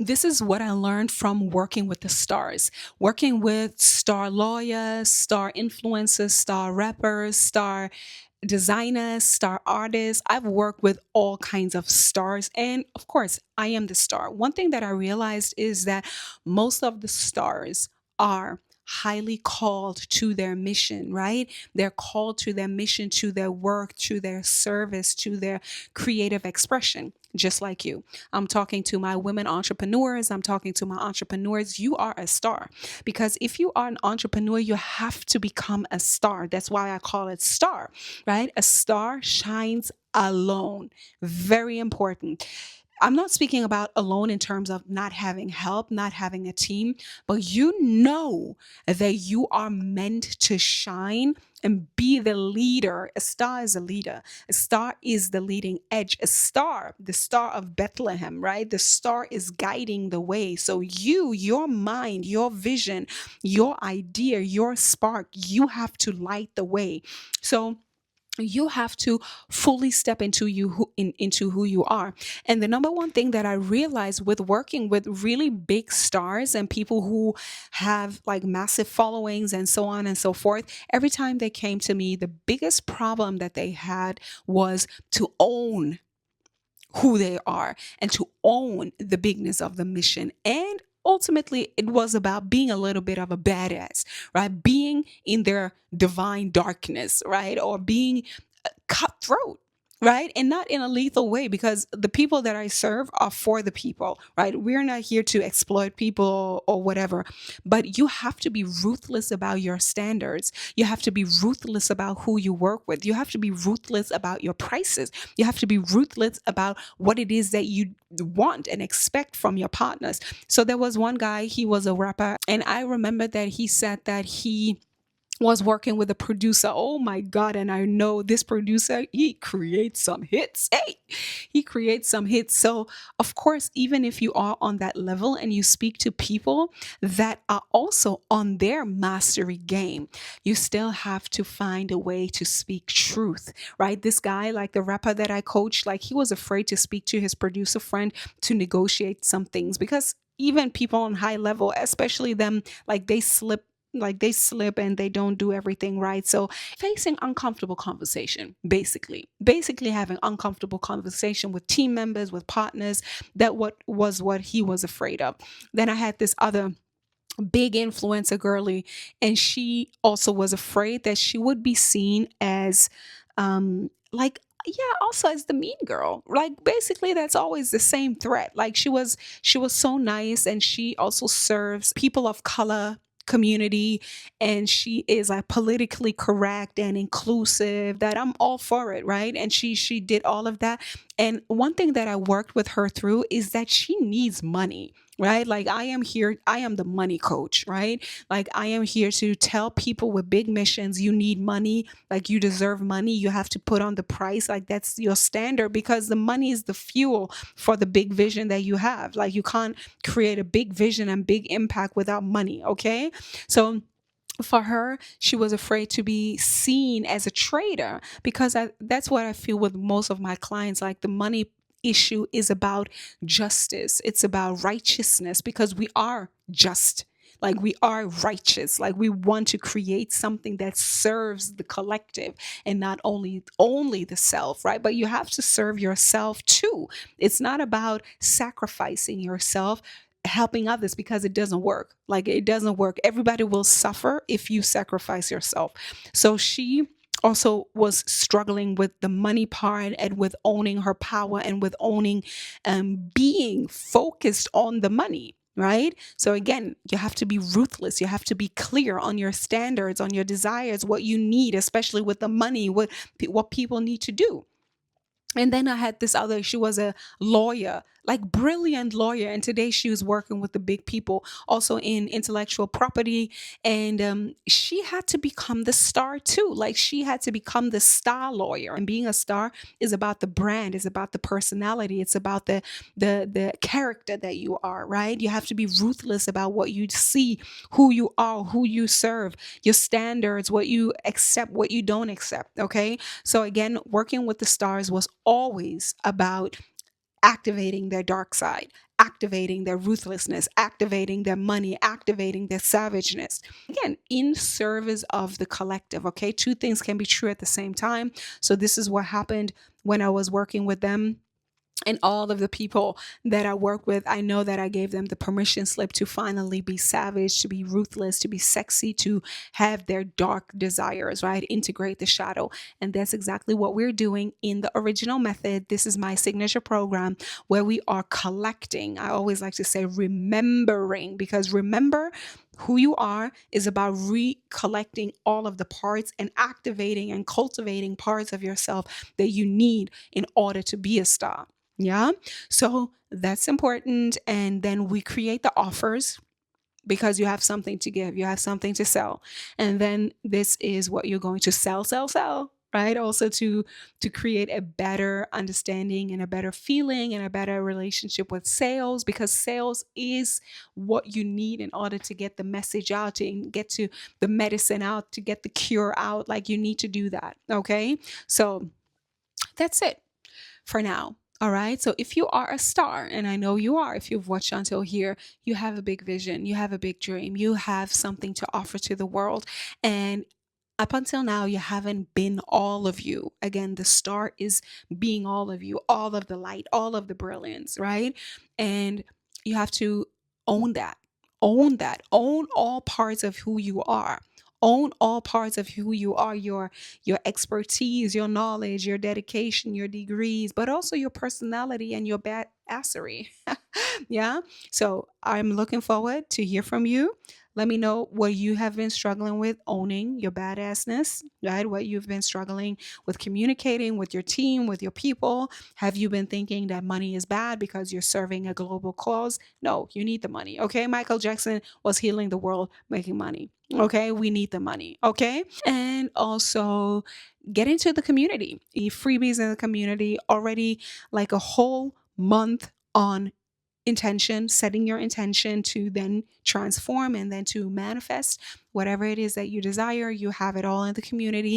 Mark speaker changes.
Speaker 1: this is what I learned from working with the stars, working with star lawyers, star influencers, star rappers, star designers, star artists. I've worked with all kinds of stars. And of course, I am the star. One thing that I realized is that most of the stars are highly called to their mission, right? They're called to their mission, to their work, to their service, to their creative expression, just like you. I'm talking to my women entrepreneurs. I'm talking to my entrepreneurs. You are a star because if you are an entrepreneur, you have to become a star. That's why I call it star, right? A star shines alone. Very important. I'm not speaking about alone in terms of not having help, not having a team, but you know that you are meant to shine and be the leader. A star is a leader. A star is the leading edge. A star, the star of Bethlehem, right? The star is guiding the way. So you, your mind, your vision, your idea, your spark, you have to light the way. So you have to fully step into into who you are. And the number one thing that I realized with working with really big stars and people who have like massive followings and so on and so forth, every time they came to me, the biggest problem that they had was to own who they are and to own the bigness of the mission. And ultimately, it was about being a little bit of a badass, right? Being in their divine darkness, right? Or being cutthroat, right? And not in a lethal way, because the people that I serve are for the people, right? We're not here to exploit people or whatever, but you have to be ruthless about your standards. You have to be ruthless about who you work with. You have to be ruthless about your prices. You have to be ruthless about what it is that you want and expect from your partners. So there was one guy, he was a rapper, and I remember that he said that he was working with a producer. Oh my God. And I know this producer, he creates some hits. Hey, he creates some hits. So, of course, even if you are on that level and you speak to people that are also on their mastery game, you still have to find a way to speak truth, right? This guy, like the rapper that I coached, like he was afraid to speak to his producer friend to negotiate some things because even people on high level, especially them, like they slip and they don't do everything right. So facing uncomfortable conversation, basically having uncomfortable conversation with team members, with partners, that what he was afraid of. Then I had this other big influencer girly, and she also was afraid that she would be seen as like, yeah, also as the mean girl. Like basically that's always the same threat. Like she was so nice, and she also serves people of color community, and she is like politically correct and inclusive, that I'm all for it, right? And she did all of that. And one thing that I worked with her through is that she needs money, right? Like I am here, I am the money coach, right? Like I am here to tell people with big missions, you need money, like you deserve money, you have to put on the price, like that's your standard, because the money is the fuel for the big vision that you have. Like you can't create a big vision and big impact without money, okay? So for her, she was afraid to be seen as a trader, because that's what I feel with most of my clients. Like the money issue is about justice, it's about righteousness, because we are just. Like we are righteous, like we want to create something that serves the collective and not only the self, right? But you have to serve yourself too. It's not about sacrificing yourself, helping others, because it doesn't work. Like it doesn't work. Everybody will suffer if you sacrifice yourself. So she also was struggling with the money part and with owning her power and with owning being focused on the money. Right. So again, you have to be ruthless. You have to be clear on your standards, on your desires, what you need, especially with the money, what people need to do. And then I had this other, she was a lawyer, like brilliant lawyer. And today she was working with the big people, also in intellectual property. And she had to become the star too. Like she had to become the star lawyer. And being a star is about the brand, is about the personality, it's about the character that you are, right? You have to be ruthless about what you see, who you are, who you serve, your standards, what you accept, what you don't accept. Okay. So again, working with the stars was always about activating their dark side, activating their ruthlessness, activating their money, activating their savageness. Again, in service of the collective, okay? Two things can be true at the same time. So this is what happened when I was working with them. And all of the people that I work with, I know that I gave them the permission slip to finally be savage, to be ruthless, to be sexy, to have their dark desires, right? Integrate the shadow. And that's exactly what we're doing in the original method. This is my signature program where we are collecting. I always like to say remembering, because remember who you are is about recollecting all of the parts and activating and cultivating parts of yourself that you need in order to be a star. Yeah. So that's important. And then we create the offers because you have something to give, you have something to sell. And then this is what you're going to sell, right? Also to create a better understanding and a better feeling and a better relationship with sales, because sales is what you need in order to get the message out, to get to the medicine out, to get the cure out. Like you need to do that. Okay. So that's it for now. All right. So if you are a star, and I know you are, if you've watched until here, you have a big vision, you have a big dream, you have something to offer to the world. And up until now, you haven't been all of you. Again, the star is being all of you, all of the light, all of the brilliance, right? And you have to own that. Own that. Own all parts of who you are. Own all parts of who you are, your expertise, your knowledge, your dedication, your degrees, but also your personality and your badassery. Yeah. So I'm looking forward to hear from you. Let me know what you have been struggling with owning your badassness, right? What you've been struggling with communicating with your team, with your people. Have you been thinking that money is bad because you're serving a global cause? No, you need the money. Okay. Michael Jackson was healing the world making money. Okay. We need the money. Okay. And also get into the community. Freebies in the community already, like a whole month on intention, setting your intention to then transform and then to manifest whatever it is that you desire. You have it all in the community.